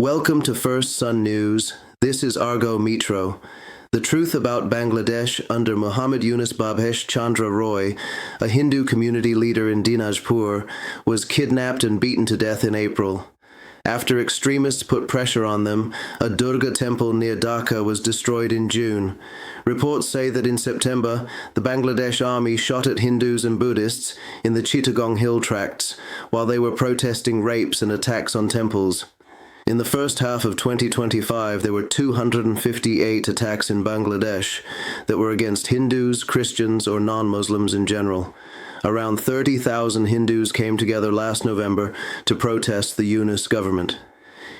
Welcome to First Sun News. This is Argho Mitra. The truth about Bangladesh under Muhammad Yunus Babhesh Chandra Roy, a Hindu community leader in Dinajpur, was kidnapped and beaten to death in April. After extremists put pressure on them, a Durga temple near Dhaka was destroyed in June. Reports say that in September, the Bangladesh army shot at Hindus and Buddhists in the Chittagong hill tracts while they were protesting rapes and attacks on temples. In the first half of 2025, there were 258 attacks in Bangladesh that were against Hindus, Christians, or non-Muslims in general. Around 30,000 Hindus came together last November to protest the Yunus government.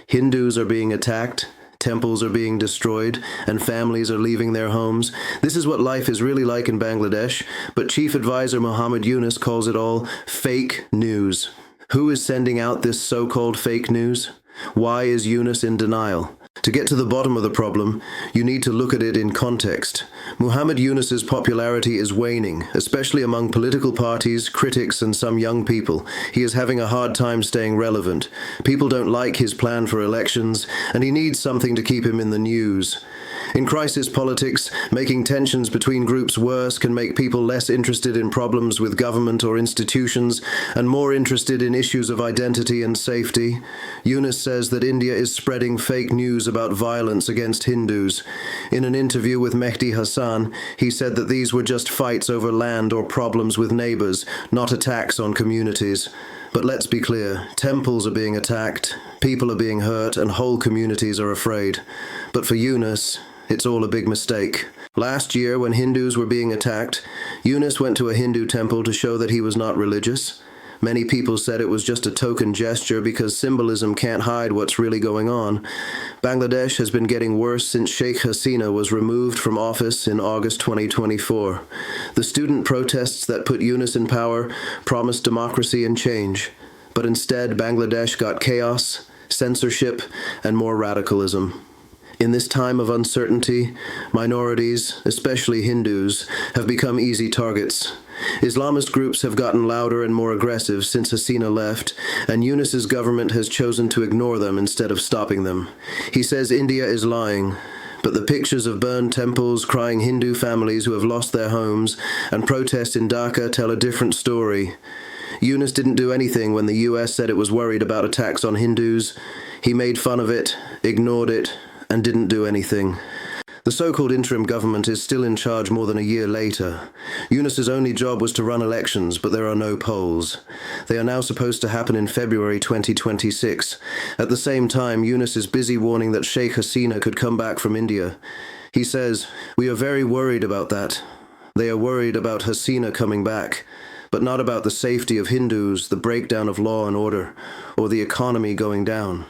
Hindus are being attacked, temples are being destroyed, and families are leaving their homes. This is what life is really like in Bangladesh, but Chief Advisor Muhammad Yunus calls it all fake news. Who is sending out this so-called fake news? Why is Yunus in denial? To get to the bottom of the problem, you need to look at it in context. Muhammad Yunus's popularity is waning, especially among political parties, critics, and some young people. He is having a hard time staying relevant. People don't like his plan for elections, and he needs something to keep him in the news. In crisis politics, making tensions between groups worse can make people less interested in problems with government or institutions and more interested in issues of identity and safety. Yunus says that India is spreading fake news about violence against Hindus. In an interview with Mehdi Hassan, he said that these were just fights over land or problems with neighbors, not attacks on communities. But let's be clear, temples are being attacked, people are being hurt, and whole communities are afraid. But for Yunus, it's all a big mistake. Last year, when Hindus were being attacked, Yunus went to a Hindu temple to show that he was not religious. Many people said it was just a token gesture because symbolism can't hide what's really going on. Bangladesh has been getting worse since Sheikh Hasina was removed from office in August 2024. The student protests that put Yunus in power promised democracy and change. But instead, Bangladesh got chaos, censorship, and more radicalism. In this time of uncertainty, minorities, especially Hindus, have become easy targets. Islamist groups have gotten louder and more aggressive since Hasina left, and Yunus's government has chosen to ignore them instead of stopping them. He says India is lying, but the pictures of burned temples, crying Hindu families who have lost their homes, and protests in Dhaka tell a different story. Yunus didn't do anything when the US said it was worried about attacks on Hindus. He made fun of it, ignored it, and didn't do anything. The so-called interim government is still in charge more than a year later. Yunus's only job was to run elections, but there are no polls. They are now supposed to happen in February 2026. At the same time, Yunus is busy warning that Sheikh Hasina could come back from India. He says, "We are very worried about that. They are worried about Hasina coming back, but not about the safety of Hindus, the breakdown of law and order, or the economy going down."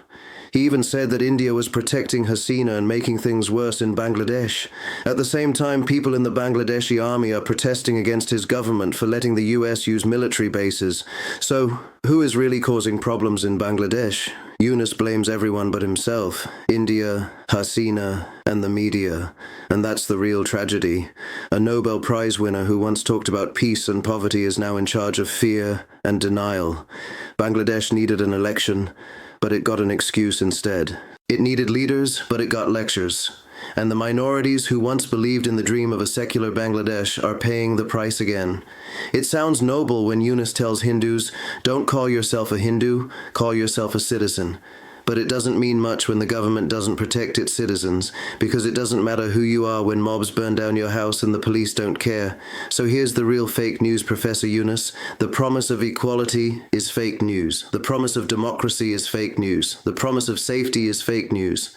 He even said that India was protecting Hasina and making things worse in Bangladesh. At the same time, people in the Bangladeshi army are protesting against his government for letting the US use military bases. So, who is really causing problems in Bangladesh? Yunus blames everyone but himself, India, Hasina, and the media. And that's the real tragedy. A Nobel Prize winner who once talked about peace and poverty is now in charge of fear and denial. Bangladesh needed an election, but it got an excuse instead. It needed leaders, but it got lectures. And the minorities who once believed in the dream of a secular Bangladesh are paying the price again. It sounds noble when Yunus tells Hindus, "Don't call yourself a Hindu, call yourself a citizen." But it doesn't mean much when the government doesn't protect its citizens, because it doesn't matter who you are when mobs burn down your house and the police don't care. So here's the real fake news, Professor Yunus. The promise of equality is fake news. The promise of democracy is fake news. The promise of safety is fake news.